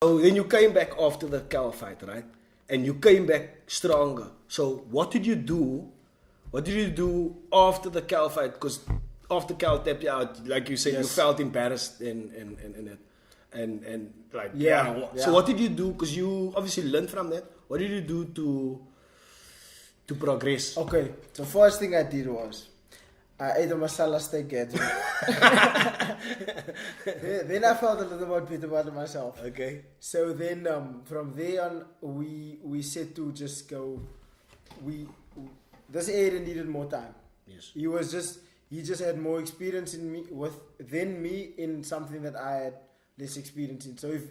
So then you came back after the Cal fight, right? And you came back stronger. So what did you do? What did you do after the Cal fight? Because after Cal tapped you out, like you said, you felt embarrassed and like So what did you do? Because you obviously learned from that. What did you do to progress? Okay, the first thing I did was I ate a masala steak gathering. Then I felt a little bit better about myself. Okay. So then from there on, we said to just go. This area needed more time. Yes. He just had more experience than me in something that I had less experience in. So if,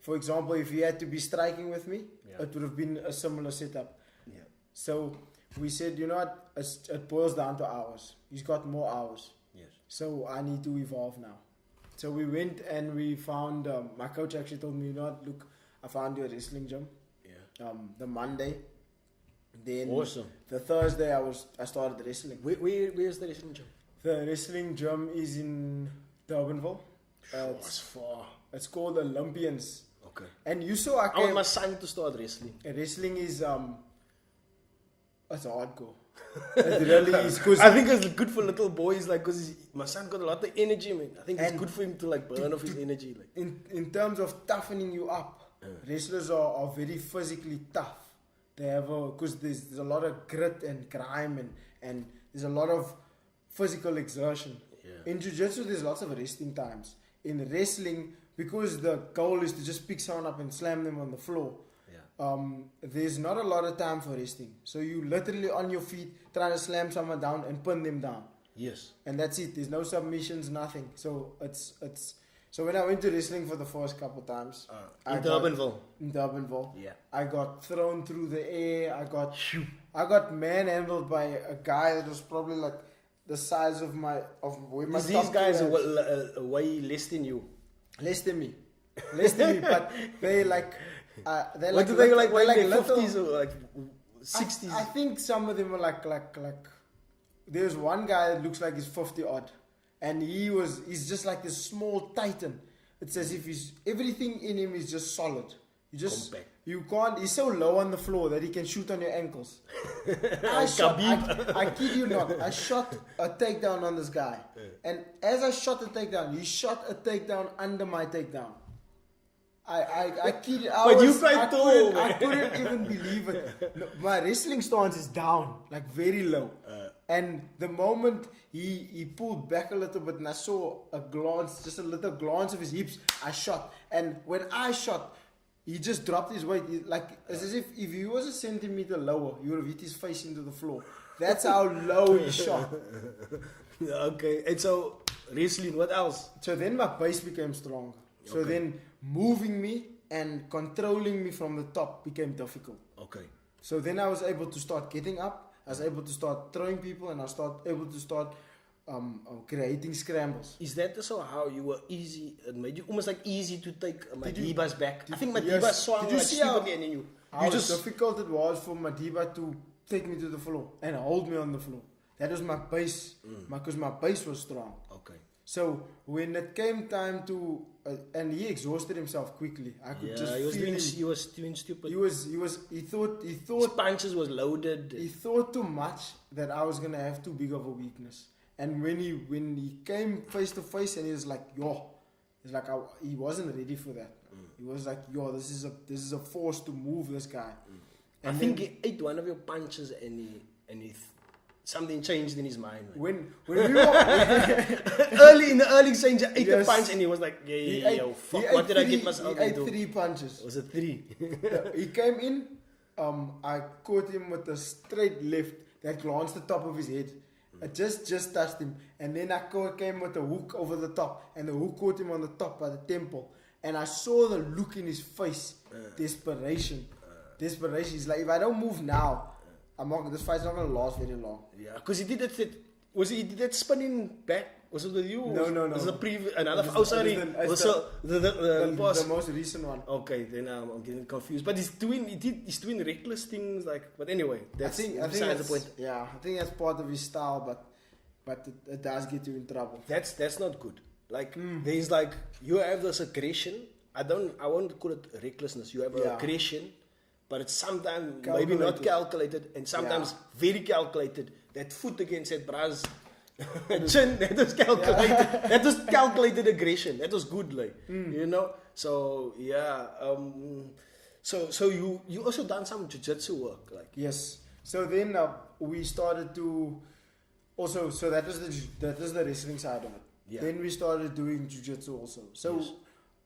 for example, if he had to be striking with me, it would have been a similar setup. Yeah. So we said, you know what, it boils down to hours. He's got more hours. Yes. So I need to evolve now. So we went and we found, my coach actually told me, you know what, look, I found you a wrestling gym. Yeah. The Monday. Then awesome. The Thursday I started wrestling. Where's the wrestling gym? The wrestling gym is in Durbanville. It's far. It's called Olympians. Okay. And you saw I want my son to start wrestling. Wrestling is it's hardcore. It really is. I think it's good for little boys, like, because my son got a lot of energy, man. I think it's good for him to like burn off his energy. Like. In terms of toughening you up, wrestlers are very physically tough. They have because there's a lot of grit and grime and there's a lot of physical exertion. Yeah. In JiuJitsu, there's lots of resting times. In wrestling, because the goal is to just pick someone up and slam them on the floor, there's not a lot of time for resting. So you literally on your feet trying to slam someone down and pin them down. Yes. And that's it. There's no submissions, nothing. So it's so when I went to wrestling for the first couple times in Durbanville. In Durbanville. Yeah. I got thrown through the air. I got manhandled by a guy that was probably like the size of where my these guys are way less than you. Less than me. But they like they're what like, do they like? They're like 50s or like 60s? I think some of them are like there's one guy that looks like he's 50 odd, and he's just like this small titan. It's as if everything in him is just solid. You can't. He's so low on the floor that he can shoot on your ankles. I kid you not. I shot a takedown on this guy, and as I shot the takedown, he shot a takedown under my takedown. I kid you. I couldn't even believe it. No, my wrestling stance is down, like very low. And the moment he pulled back a little bit, and I saw just a little glance of his hips, I shot. And when I shot, he just dropped his weight. It's as if he was a centimeter lower, he would have hit his face into the floor. That's how low he shot. Okay. And so, wrestling, what else? So then my base became stronger. So then moving me and controlling me from the top became difficult. Okay. So then I was able to start getting up. I was able to start throwing people, and I was able to start creating scrambles. Is that also how you were easy? It made you almost like easy to take Madiba's back. I think Madiba swung like stupidly, and then how difficult it was for Madiba to take me to the floor and hold me on the floor. That was my base, because my base was strong. Okay. So when it came time to, and he exhausted himself quickly. I could just feel he was doing stupid. He thought his punches was loaded. He thought too much that I was gonna have too big of a weakness. And when he came face to face, and he was like, he wasn't ready for that. He was like, this is a force to move this guy. And I think he ate one of your punches, and he something changed in his mind. Like. When we were early in the early stage, he ate a punch, and he was like, fuck, what did I get myself into? He ate 3 punches. Was it 3? He came in, I caught him with a straight left that glanced the top of his head. I just touched him, and then I came with a hook over the top, and the hook caught him on the top by the temple, and I saw the look in his face, desperation. He's like, if I don't move now, this fight's not going to last very long. Yeah, because he did that. He did that spinning back? Was it with you? No. Was it another? The most recent one. Okay, then I'm getting confused. But he's doing reckless things like. But anyway, that's besides the point. Yeah, I think that's part of his style, but it does get you in trouble. That's not good. Like there's like you have this aggression. I won't call it recklessness. You have aggression, but it's sometimes Calculated. maybe not calculated, and sometimes very calculated. That foot against that bra's chin, that was calculated. That was calculated aggression. That was good, like you know. So yeah, so you also done some jiu-jitsu work, like Yes. So then we started to also. So that is the wrestling side of it. Yeah. Then we started doing jiu-jitsu also. So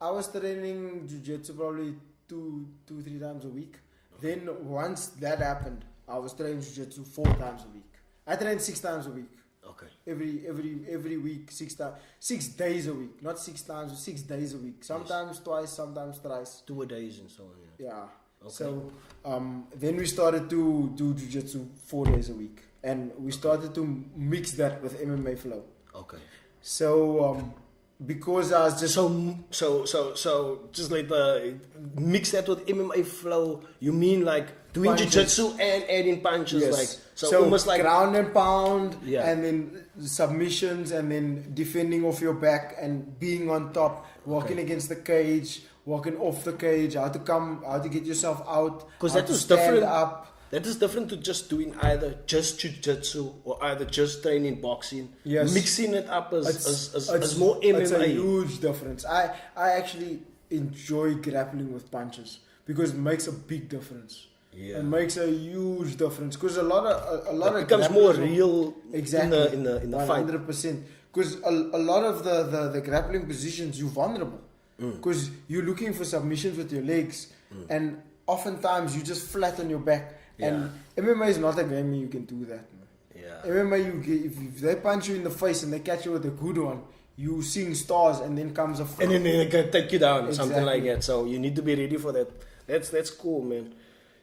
I was training jiu-jitsu probably 2-3 times a week. Then once that happened, I was training jiu-jitsu 4 times a week. I trained 6 times a week. Okay. Every week, 6 times, 6 days a week, not 6 times, 6 days a week. Sometimes twice, sometimes thrice. 2 days and so on. Yeah. Okay. So then we started to do jiu-jitsu 4 days a week, and we started to mix that with MMA flow. Okay. So because I was just So just like mix that with MMA flow. You mean like doing Punches. jiu-jitsu and adding punches, yes. like so almost like ground and pound, Yeah. and then submissions, and then defending off your back and being on top, walking against the cage, walking off the cage, how to get yourself out, because how that to is stand different. up. That is different to just doing either just jiu-jitsu or either just training boxing. Yes. Mixing it up as It's more MMA. It's a huge difference. I actually enjoy grappling with punches because it makes a big difference. Yeah. It makes a huge difference because a lot it of becomes more grapplers- real exactly in the fight. 100%. Because a lot of the grappling positions you're vulnerable because you're looking for submissions with your legs, and oftentimes you just flat on your back. And MMA is not a game where you can do that. Man. Yeah. MMA, if they punch you in the face and they catch you with a good one, you seeing stars, and then comes a And then they can take you down, something like Exactly. that. So you need to be ready for that. That's cool, man.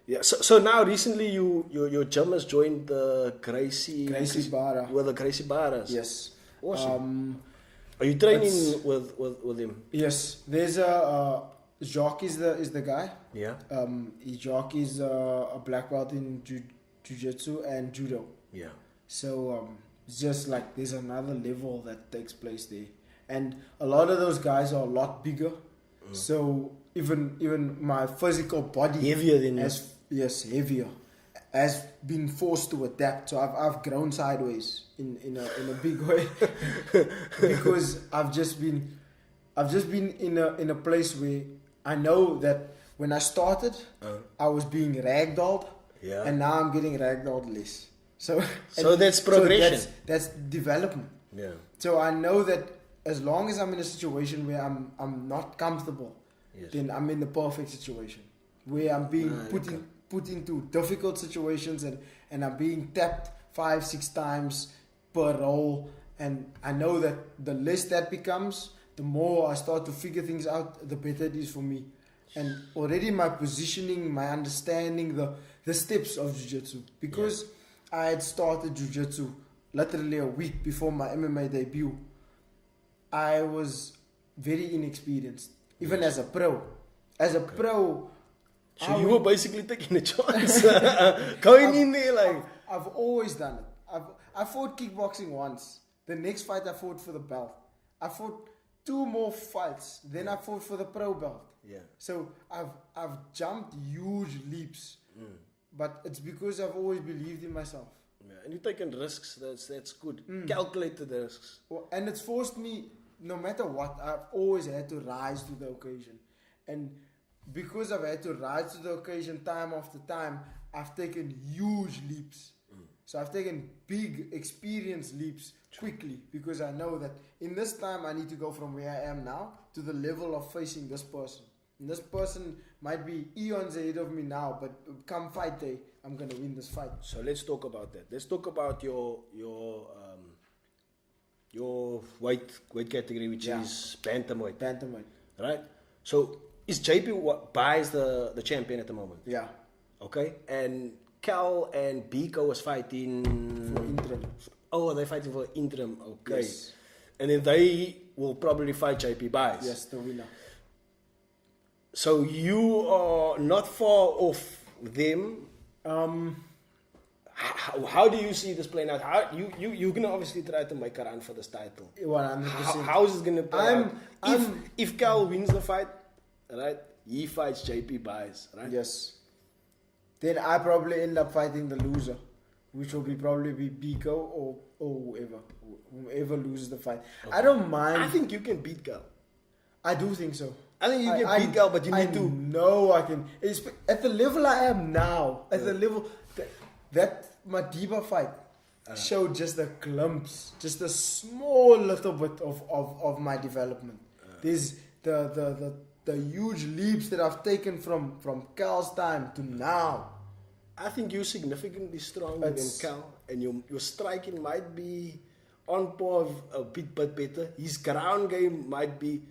Yeah. So now recently your gym has joined the Gracie Barra. Well, the Gracie Barras. Yes. Awesome. Are you training with him? Yes. There's a Jacques is the guy. Yeah. Jacques is a black belt in jiu-jitsu and judo. Yeah. So it's just like there's another level that takes place there, and a lot of those guys are a lot bigger. So even my physical body Heavier than you. heavier, has been forced to adapt. So I've grown sideways in a big way because I've just been in a place where I know that when I started I was being ragdolled, and now I'm getting ragdolled less. So that's progression. That's development. Yeah. So I know that as long as I'm in a situation where I'm not comfortable, then I'm in the perfect situation where I'm being put into difficult situations, and I'm being tapped 5-6 times per roll, and I know that the less that becomes, the more I start to figure things out, the better it is for me. And already my positioning, my understanding, the steps of jiu-jitsu, because I had started jiu-jitsu literally a week before my MMA debut. I was very inexperienced, even as a pro. As a pro, So you were basically taking a chance, going in there like. I've always done it. I fought kickboxing once. The next fight I fought for the belt. I fought 2 more fights. Then I fought for the pro belt. Yeah. So I've jumped huge leaps, but it's because I've always believed in myself. Yeah, and you're taking risks. That's good. Calculated risks. Well, and it's forced me, no matter what, I've always had to rise to the occasion. And because I've had to rise to the occasion time after time, I've taken huge leaps. So I've taken big experience leaps quickly, because I know that in this time I need to go from where I am now to the level of facing this person. And this person might be eons ahead of me now, but come fight day, I'm going to win this fight. So let's talk about that. Let's talk about your weight category, which is bantamweight. Bantamweight. Right? So is JP buys the champion at the moment? Yeah. Okay. And Cal and Biko was fighting For interim. Oh, they're fighting for interim. Okay. Yes. And then they will probably fight JP buys. Yes, the winner. So you are not far off them. How do you see this playing out? How you're gonna obviously try to make a run for this title. 100%. How is it gonna play out? If Cal wins the fight, right? He fights JP Buys, right? Yes. Then I probably end up fighting the loser, which will probably be Biko or whoever loses the fight. Okay. I don't mind. I think you can beat Karl. I do think so. I think you can beat Karl, but you need to. No, I can. At the level I am now, at the level that Madiba fight showed just a glimpse, just a small little bit of my development. There's the huge leaps that I've taken from Karl's time to now. I think you're significantly stronger than Karl, and your striking might be on par a bit better. His ground game might be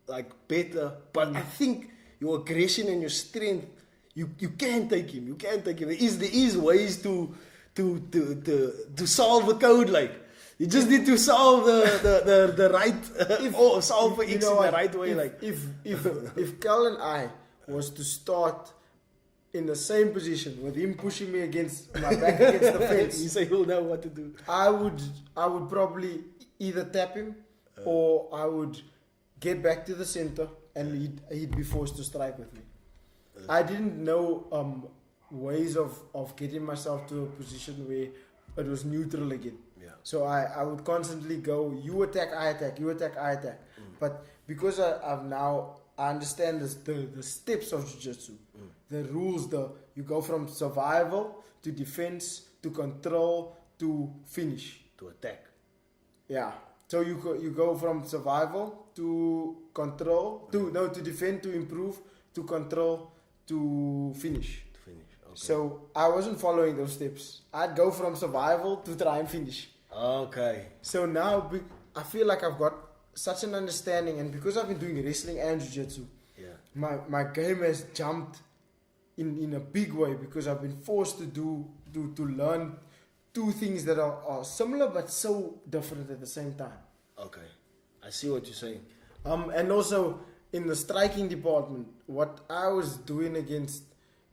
like better, but I think your aggression and your strength, you can take him. You can take him. There is ways to solve the code. Like you just need to solve the right or solve for X in the right way. If Karl and I was to start in the same position with him pushing me against my back against the fence, you say he'll know what to do. I would probably either tap him or I would get back to the center and he'd be forced to strike with me. I didn't know ways of getting myself to a position where it was neutral again. Yeah. So I would constantly go, you attack, I attack, you attack, I attack. But because I understand the steps of jiu-jitsu, the rules, you go from survival to defense to control to finish. To attack. Yeah. So you go from survival to control, to defend, to improve, to control, to finish. Okay. So I wasn't following those steps. I'd go from survival to try and finish. Okay. So now I feel like I've got such an understanding, and because I've been doing wrestling and jiu-jitsu, my game has jumped in a big way because I've been forced to learn two things that are similar but so different at the same time. Okay, I see what you're saying. And also in the striking department, what I was doing against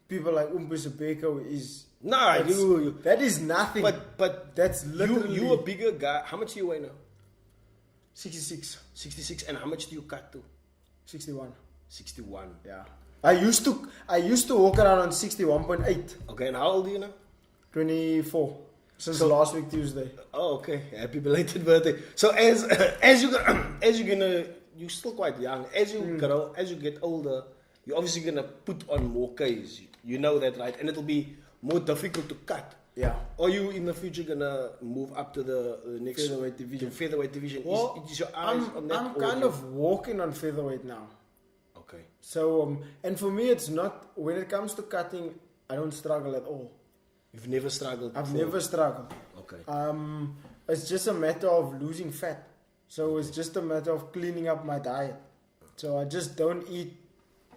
people like Sebeko is that is nothing. But that's literally you a bigger guy. How much do you weigh now? 66. 66, and how much do you cut to? 61. 61. Yeah. I used to walk around on 61.8. Okay, and how old are you now? 24. Since last week Tuesday. Oh, okay. Happy belated birthday. So you're still quite young. As you get older, you're obviously gonna put on more Ks. You know that, right? And it'll be more difficult to cut. Yeah. Or you in the future gonna move up to the next featherweight division? Featherweight division. Well, is your eyes on that? I'm kind of walking on featherweight now. Okay. So and for me, it's not, when it comes to cutting, I don't struggle at all. You've never struggled. I've never struggled. Okay. It's just a matter of losing fat. So it's just a matter of cleaning up my diet. So I just don't eat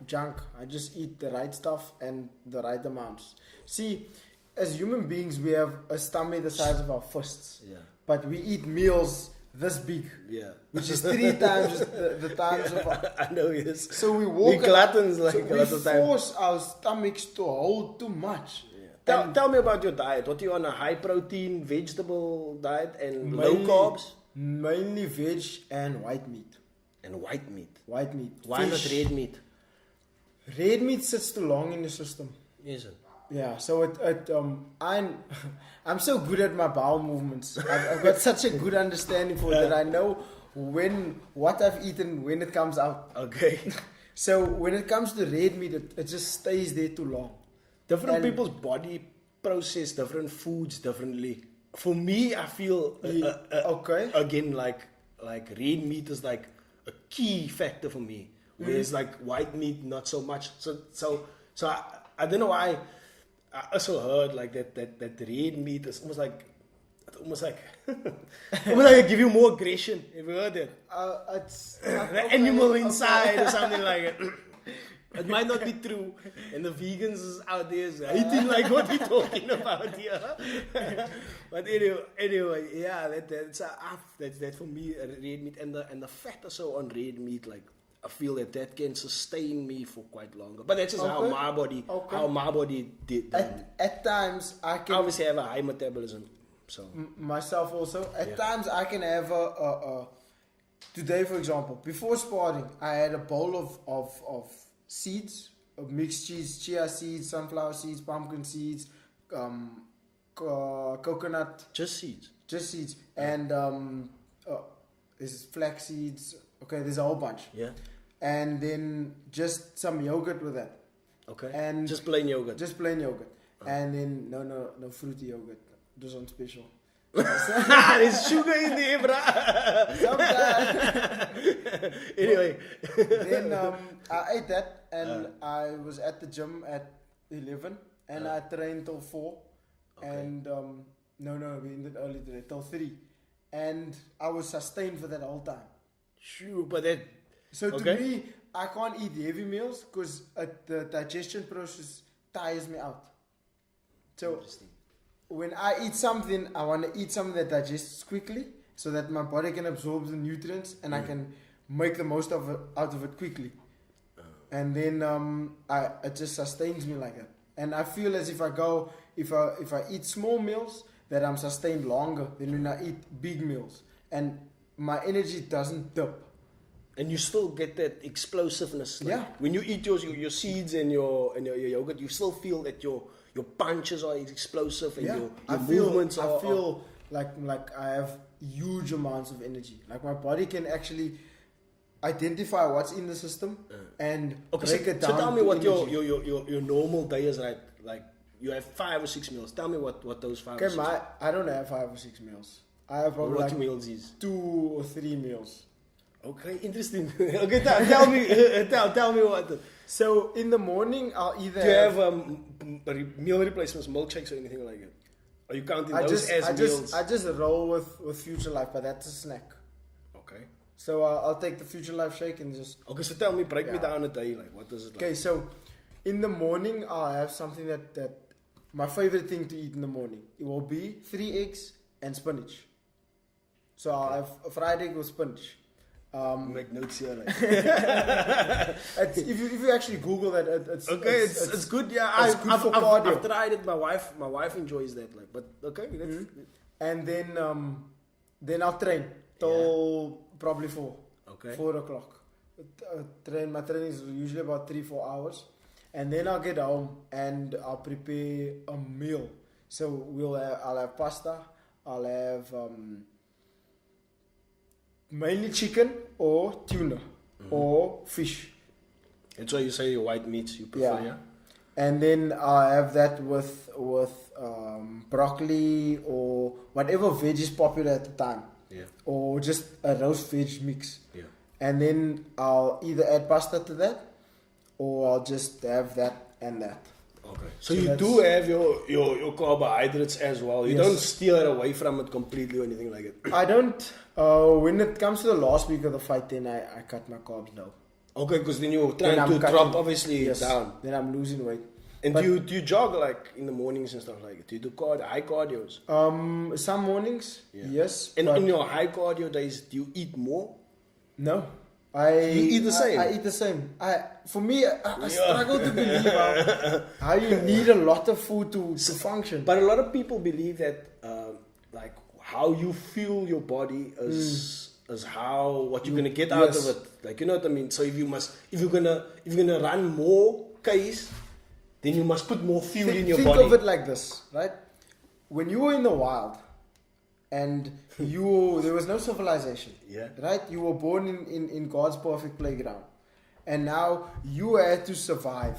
junk. I just eat the right stuff and the right amounts. See, as human beings, we have a stomach the size of our fists. Yeah. But we eat meals this big. Yeah. Which is 3 times the times of our... I know, yes. So we walk... We gluttons like so a lot of time. We force our stomachs to hold too much. Yeah. Tell me about your diet. What are you on, a high protein vegetable diet and low carbs? Mainly veg and white meat. And white meat. White meat. Why not red meat? Red meat sits too long in the system. Is it? Yeah, so I'm so good at my bowel movements. I've got such a good understanding for it that I know what I've eaten when it comes out. Okay. So when it comes to red meat, it just stays there too long. Different people's body process different foods differently. For me, I feel okay. Again, like red meat is like a key factor for me. Whereas like white meat, not so much. So I don't know why. I also heard like that red meat is almost like almost like give you more aggression. Have you heard that? It's the animal inside or something like it. It might not be true, and the vegans out there is hating like what we're talking about here. But anyway, yeah, that's for me red meat, and the fat also on red meat, like I feel that can sustain me for quite longer. But that's just how my body did. At times I can obviously have a high metabolism. So myself also. At times I can have a today, for example, before sparring, I had a bowl of seeds, mixed cheese, chia seeds, sunflower seeds, pumpkin seeds, coconut. Just seeds. Just seeds. And there's flax seeds. Okay, there's a whole bunch. Yeah. And then just some yogurt with that. Okay. And just plain yogurt. Just plain yogurt. And then no fruity yogurt. Just on special. There's sugar in there, bruh. Sometimes. Anyway. Then I ate that, and I was at the gym at 11, and I trained till 4. Okay. And no, we ended early today, till 3. And I was sustained for that whole time. Sure, but that... So to me, I can't eat heavy meals because the digestion process tires me out. So when I eat something, I want to eat something that digests quickly so that my body can absorb the nutrients and I can make the most of it, out of it quickly. And then it just sustains me like that. And I feel as if if I eat small meals, that I'm sustained longer than when I eat big meals. And my energy doesn't dip. And you still get that explosiveness. Like yeah. When you eat your seeds and your yogurt, you still feel that your punches are explosive and your movements are... I feel like I have huge amounts of energy. Like my body can actually identify what's in the system and break it down. So tell me what your normal day is like. Like you have 5 or 6 meals. Tell me what those 5 or 6 meals. I don't have 5 or 6 meals. I have probably what meals is 2 or 3 meals. Okay, interesting. Okay, tell me what. So in the morning, I'll either do you have meal replacements, milkshakes, or anything like it? Are you counting those as meals? I just roll with Future Life, but that's a snack. Okay. So I'll take the Future Life shake and just... Okay, so tell me, break me down a day. Like, what does it like? Okay, so in the morning, I'll have something that my favorite thing to eat in the morning. It will be 3 eggs and spinach. So I'll have a fried egg with spinach. Make notes here. Like. if you actually Google that, it's okay. It's good. Yeah, it's good for cardio. I've tried it. My wife enjoys that. Like, but okay. And then I'll train till probably 4. Okay. 4 o'clock. My training is usually about 3-4 hours, and then I'll get home and I'll prepare a meal. So I'll have pasta. I'll have mainly chicken or tuna or fish. That's why you say your white meats you prefer, yeah? And then I have that with broccoli or whatever veg is popular at the time. Yeah. Or just a roast veg mix. Yeah. And then I'll either add pasta to that or I'll just have that and that. Okay. So you do have your carbohydrates as well. You don't steer away from it completely or anything like it. I don't. When it comes to the last week of the fight, then I cut my carbs down. Okay, because then you're trying to drop obviously down. Then I'm losing weight. And do you jog like in the mornings and stuff like that? Do you do high cardios? Some mornings, yes. And on your high cardio days, do you eat more? No. You eat the same? I eat the same. For me, I struggle to believe how you need a lot of food to function. But a lot of people believe that like how you fuel your body is what you're gonna get out of it. Like, you know what I mean? So if you're gonna run more Ks, then you must put more fuel in your body. Think of it like this, right? When you were in the wild and there was no civilization, right? You were born in God's perfect playground, and now you had to survive.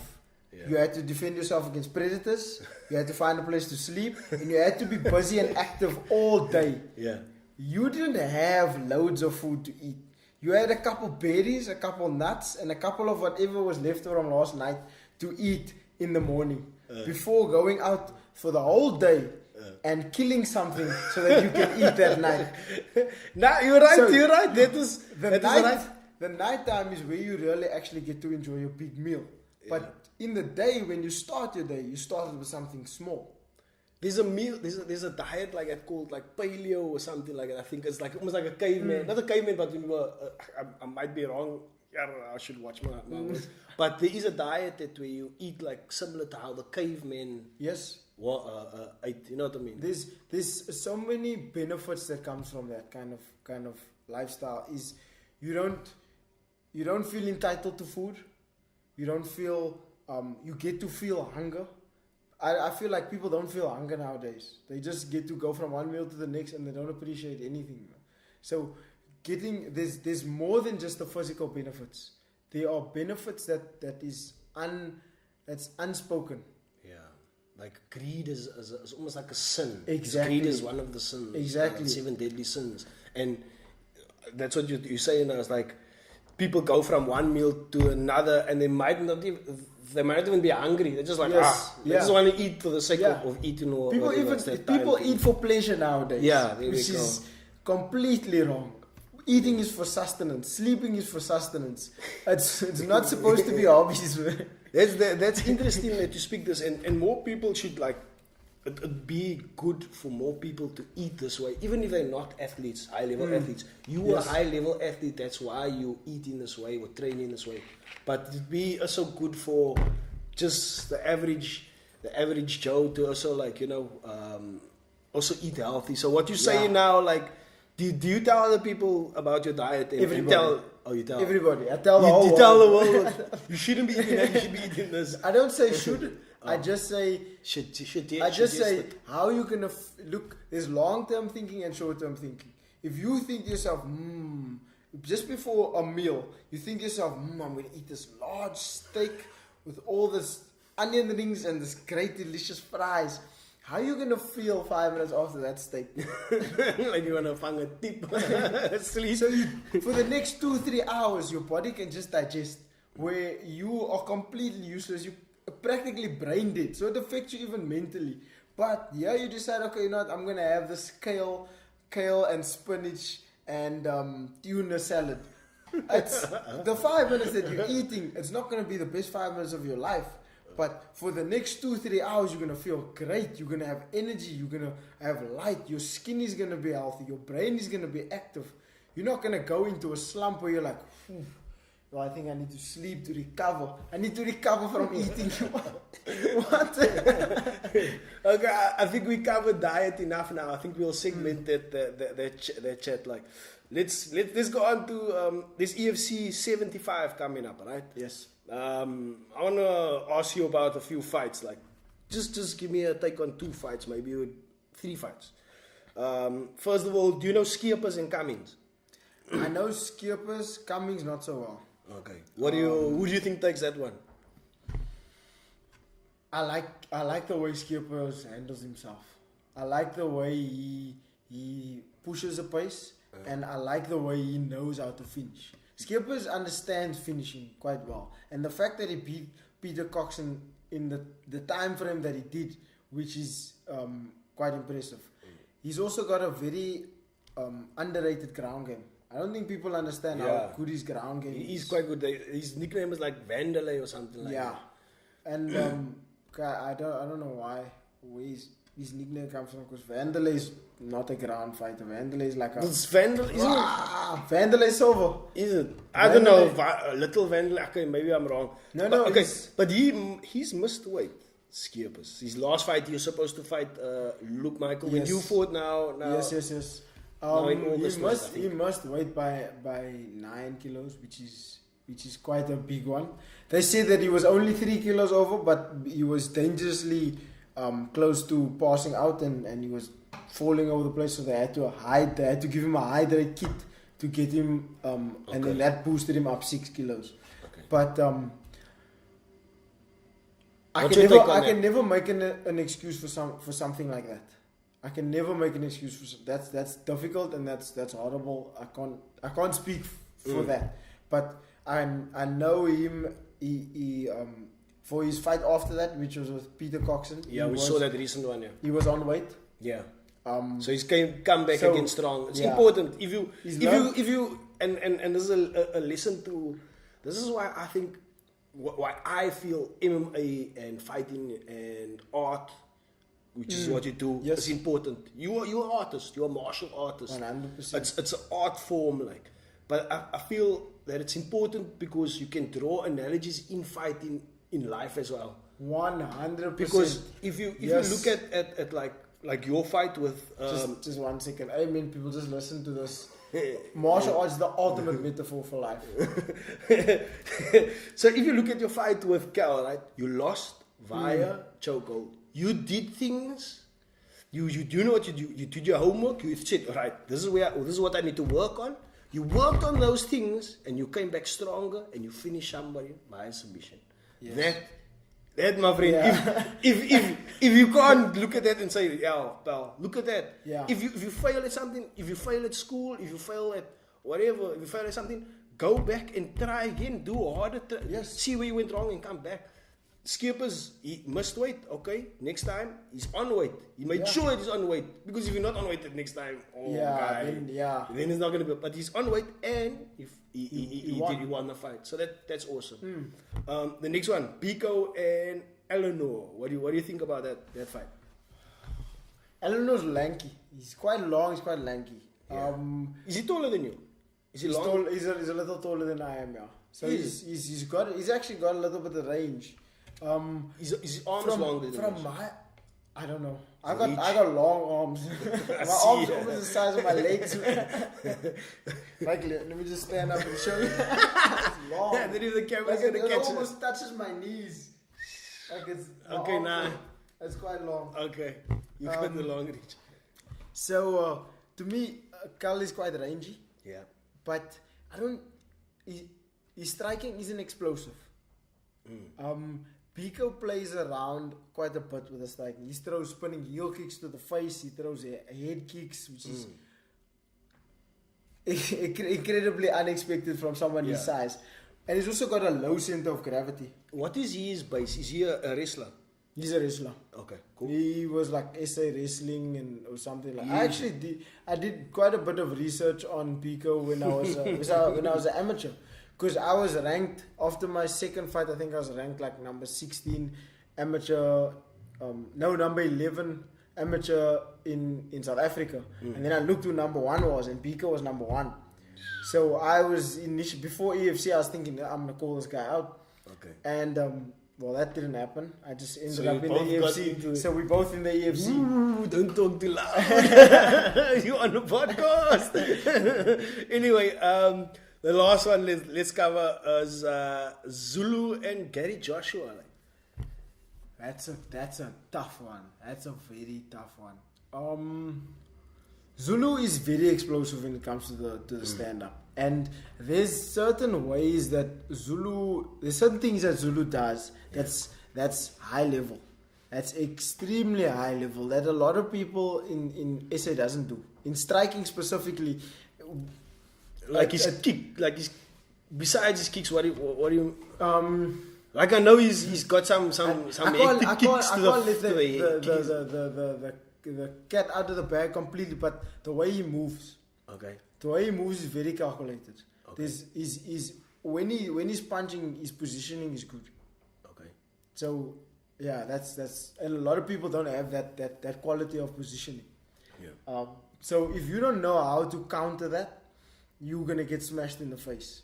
You had to defend yourself against predators. You had to find a place to sleep, and you had to be busy and active all day. You didn't have loads of food to eat. You had a couple berries, a couple nuts, and a couple of whatever was left from last night to eat in the morning before going out for the whole day and killing something so that you can eat that night. Now you're right. So you're right. That is right. The night time is where you really actually get to enjoy your big meal. But in the day, when you start your day, you started with something small. There's a meal. There's a diet like that called like paleo or something like that. I think it's like almost like a caveman. Not a caveman, but I might be wrong. I should watch my words. But there is a diet that where you eat like similar to how the cavemen ate. You know what I mean? There's so many benefits that comes from that kind of lifestyle. Is you don't feel entitled to food. You don't feel. You get to feel hunger. I feel like people don't feel hunger nowadays. They just get to go from one meal to the next, and they don't appreciate anything. So, there's more than just the physical benefits. There are benefits that's unspoken. Yeah, like greed is almost like a sin. Exactly. Greed is one of the sins. Exactly. 7 deadly sins, and that's what you say now. It's like people go from one meal to another, and they might not even be hungry. They're just like, they just want to eat for the sake of eating. Or people eat for pleasure nowadays. Yeah, which is completely wrong. Eating is for sustenance. Sleeping is for sustenance. It's not supposed to be hobbies. That's interesting that you speak this, and more people should like. It'd be good for more people to eat this way, even if they're not athletes, high-level athletes. You are a high-level athlete, that's why you eat in this way or train in this way. But it'd be also good for just the average Joe to also like, also eat healthy. So what you say now, like, do you tell other people about your diet? And Everybody. You tell everybody. I tell the whole world. You tell the world. You shouldn't be eating that. You should be eating this. I don't say should. I just say how you can look. There's long-term thinking and short-term thinking. If you think to yourself, just before a meal, you think to yourself, I'm going to eat this large steak with all this onion rings and this great delicious fries. How are you going to feel 5 minutes after that steak? Like you want to find a tip. Sleep. So for the next 2-3 hours, your body can just digest, where you are completely useless. You practically brain dead, so it affects you even mentally. But you decide, okay, you know what, I'm gonna have this kale and spinach and tuna salad. It's the 5 minutes that you're eating. It's not gonna be the best 5 minutes of your life, but for the next 2-3 hours, you're gonna feel great. You're gonna have energy. You're gonna have light. Your skin is gonna be healthy. Your brain is gonna be active. You're not gonna go into a slump where you're like, well, I think I need to sleep to recover. I need to recover from eating. What? Okay, I think we covered diet enough now. I think we'll segment that chat. Like, let's go on to this EFC 75 coming up, right? Yes. I want to ask you about a few fights. Like, just give me a take on 2 fights, maybe 3 fights. First of all, do you know Skeepers and Cummings? I know Skeepers, Cummings not so well. Okay. Who do you think takes that one? I like the way Skeepers handles himself. I like the way he pushes the pace, and I like the way he knows how to finish. Skeepers understands finishing quite well, and the fact that he beat Peter Coxon in the time frame that he did, which is quite impressive. He's also got a very underrated ground game. I don't think people understand how good his ground game is. He's quite good. His nickname is like Vandalay or something like that. Yeah. And I don't know where his nickname comes from, because Vandalay is not a ground fighter. Vandalay is like a... It's Vandalay, isn't it? Vandalay Silver. Is it? I don't know. Little Vandalay. Okay, maybe I'm wrong. No. Okay, but he's missed weight. Skippers. His last fight, he was supposed to fight Luke Michael. When you fought now. Yes. He must weight by 9 kilos, which is quite a big one. They said that he was only 3 kilos over, but he was dangerously close to passing out, and he was falling over the place. So they had to give him a hydrate kit to get him, and then that boosted him up 6 kilos. Okay. But I can never make an excuse for something like that. I can never make an excuse for that's difficult, and that's horrible. I can't speak for that. But I know him. He for his fight after that, which was with Peter Coxon. Yeah, we saw that recent one. Yeah, he was on weight. Yeah. So he's come back again strong. It's important if you and this is a lesson to. This is why I think why I feel MMA and fighting and art, which is what you do, is important. You're an artist. You're a martial artist. 100%. It's an art form, like. But I feel that it's important because you can draw analogies in fighting in life as well. 100%. Because if you look at like your fight with just 1 second. I mean, people just listen to this martial arts is the ultimate metaphor for life. So if you look at your fight with Cal, right? You lost via chokehold. You did things. You do know what you do. You did your homework. You said, all right, this is what I need to work on. You worked on those things, and you came back stronger, and you finished somebody by submission. Yes. That, my friend. Yeah. If you can't look at that and say, yeah, pal, look at that. Yeah. If you fail at something, if you fail at school, if you fail at whatever, if you fail at something, go back and try again. Do harder. Yes. See where you went wrong and come back. Skippers, he missed weight. Okay, next time he's on weight. He made sure he's on weight, because if you're not on weight the next time, then it's not gonna be. But he's on weight, and if he won the fight. So that's awesome. The next one, Pico and Eleanor. What do you think about that fight? Eleanor's lanky. He's quite long. He's quite lanky. Yeah. Is he taller than you? Is he long? He's a little taller than I am. Yeah. So he's actually got a little bit of range. His arms longer than yours? I don't know. I got long arms. My arms almost the size of my legs. Like, let me just stand up and show you. It's long. Yeah, then if the camera's gonna catch it. It almost touches my knees. Like it's okay, nah. It's quite long. Okay, you got the long reach. So to me, Karl is quite rangy. Yeah. But I don't. His striking isn't explosive. Pico plays around quite a bit with the striking. He throws spinning heel kicks to the face. He throws head kicks, which is incredibly unexpected from someone his size. And he's also got a low center of gravity. What is his base? Is he a wrestler? He's a wrestler. Okay, cool. He was like SA wrestling or something like. I did quite a bit of research on Pico when I was when I was an amateur. Because I was ranked, after my second fight, I think I was ranked like number 16 amateur, number 11 amateur in South Africa. And then I looked who number 1 was, and Pico was number 1. So I was initially, before EFC, I was thinking, I'm going to call this guy out. Okay. And, well, that didn't happen. I just ended up in the EFC. So we both in the EFC. Ooh, don't talk too loud. You're on the podcast. Anyway, the last one let's cover is Zulu and Gary Joshua. That's a tough one. That's a very tough one. Zulu is very explosive when it comes to the stand up, and there's certain things that Zulu does that's high level. That's extremely high level that a lot of people in SA doesn't do. In striking specifically. Besides his kicks, what do you like? I know he's got some kicks to the cat out of the bag completely, but the way he moves, the way he moves is very calculated. When he's punching, his positioning is good. Okay, so yeah, that's and a lot of people don't have that quality of positioning. Yeah. So if you don't know how to counter that, you're gonna get smashed in the face.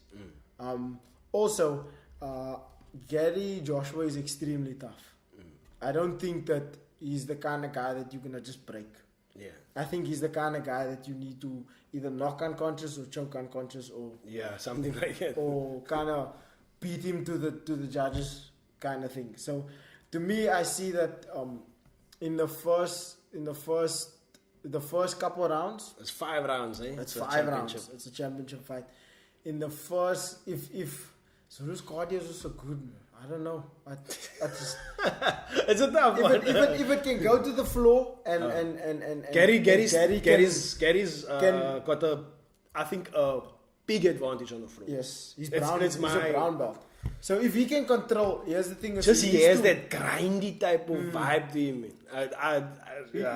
Also, Gary Joshua is extremely tough. I don't think that he's the kind of guy that you're gonna just break. Yeah. I think he's the kind of guy that you need to either knock unconscious or choke unconscious, or something like that, or kind of beat him to the judges, kind of thing. So, to me, I see that in the first couple of rounds. It's 5 rounds, eh? It's 5 rounds. It's a championship fight. In the first, if Zulu's cardio is also good, man. I don't know. I just it's a tough one. If it can go to the floor and Gary's got a big advantage on the floor. Yes, he's a brown belt. So if he can control, here's the thing. He has that grindy type of vibe to him.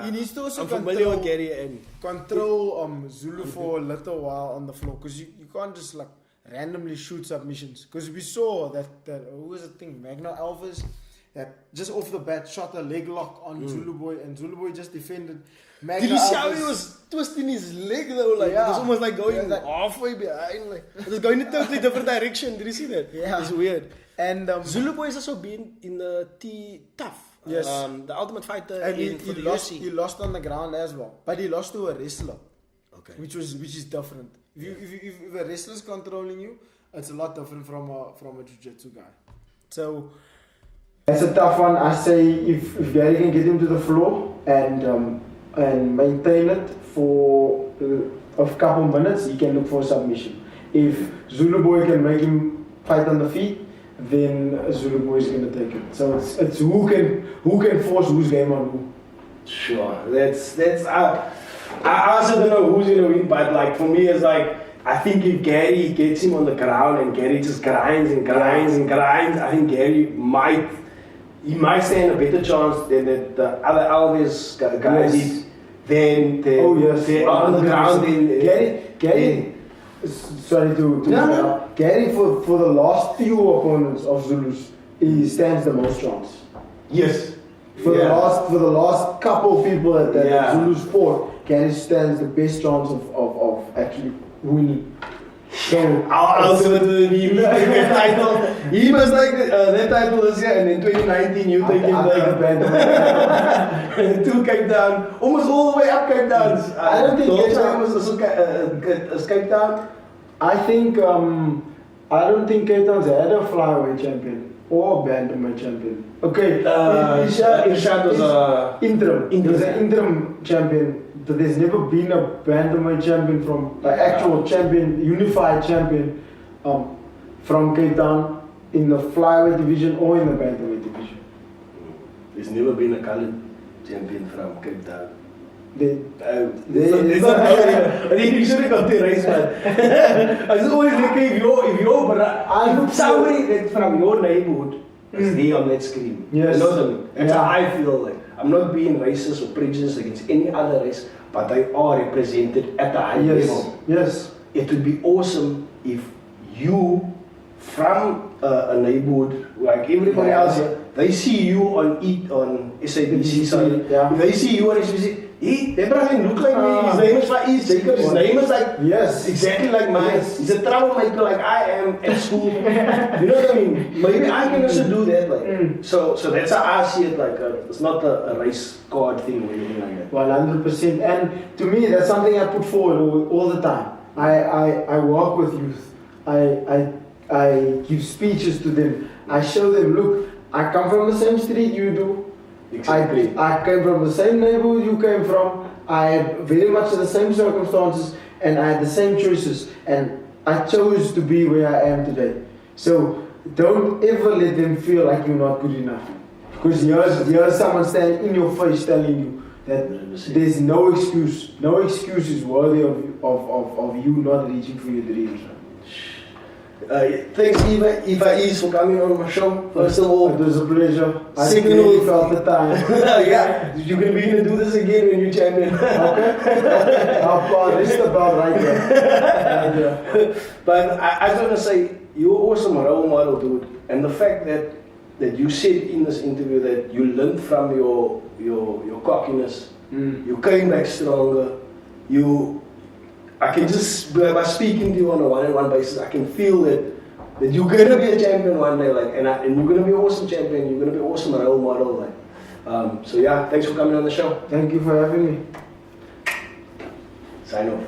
He needs to also familiar with Gary and control Zulu for a little while on the floor, because you can't just like randomly shoot submissions. Because we saw that who was the thing, Magno Alves, that just off the bat shot a leg lock on Zulu Boy, and Zulu Boy just defended. Did you see how he was twisting his leg though? Like it was almost like going halfway behind. Like it was going in a totally different direction. Did you see that? Yeah, it's weird. And Zulu Boy has also been in the Tough. Yes, the Ultimate Fighter. And he lost on the ground as well, but he lost to a wrestler. Okay. which is different. If a wrestler's controlling you, it's a lot different from a jiu-jitsu guy. So that's a tough one. I say if Gary can get him to the floor and maintain it for a couple minutes, he can look for a submission. If Zulu Boy can make him fight on the feet, then Zulu Boy is going to take it. So it's who can force whose game on who. Sure, that's I also don't know who's gonna win, but like for me it's like I think if Gary gets him on the ground and Gary just grinds, I think Gary might stand a better chance than the other Alves guys did. Then they are on the ground. Gary. Sorry to no. Gary for the last few opponents of Zulus, he stands the most chance. Yes. For the last couple of people that Zulus fought, Gary stands the best chance of actually winning. So I'll do it to him. The title. He must take that title this year, and in 2019 you take him to Cape Town, almost all the way up Cape Town. I don't think Cape Town was Cape Town. I don't think Cape Town's had a flyweight champion or a bantamweight champion. Okay, Irshad was interim. He was an interim champion. But there's never been a bantamweight champion from an actual champion, unified champion from Cape Town in the flyweight division or in the bantamweight division. There's never been a colored champion from Cape Town. I think you should have got the race, man. I was always looking if you're somebody that from your neighborhood is there on that screen. Yes. You know what I mean? That's how I feel like. I'm not being racist or prejudiced against any other race, but they are represented at a high level. Yes. It would be awesome if you, from a neighborhood like everybody else here, they see you on SABC, sorry. Yeah. If they see you on SABC, that brother look like me. His name is Faeez Jacob. His name is like exactly like mine. Yes. He's a troublemaker like I am at school. You know what I mean? Maybe I can also do that. Like so that's how I see it. Like it's not a race card thing or anything like that. 100%. And to me, that's something I put forward all the time. I work with youth. I give speeches to them. I show them, look, I come from the same street you do. Exactly. I came from the same neighborhood you came from. I had very much the same circumstances and I had the same choices. And I chose to be where I am today. So don't ever let them feel like you're not good enough. Because here's someone standing in your face telling you that there's no excuse. No excuse is worthy of you not reaching for your dreams. Thanks, Faeez, for coming on my show. First of all, it was a pleasure. I Signal felt the time. Yeah, you're going to be able to do this again when you're champion. Okay. This is about right there. But I just want to say, you're awesome role model, dude. And the fact that you said in this interview that you learned from your cockiness, you came back stronger, I can just, by speaking to you on a one-on-one basis, I can feel that you're gonna be a champion one day, like, and you're gonna be an awesome champion. You're gonna be an awesome role model, like. So yeah, thanks for coming on the show. Thank you for having me. Sign off.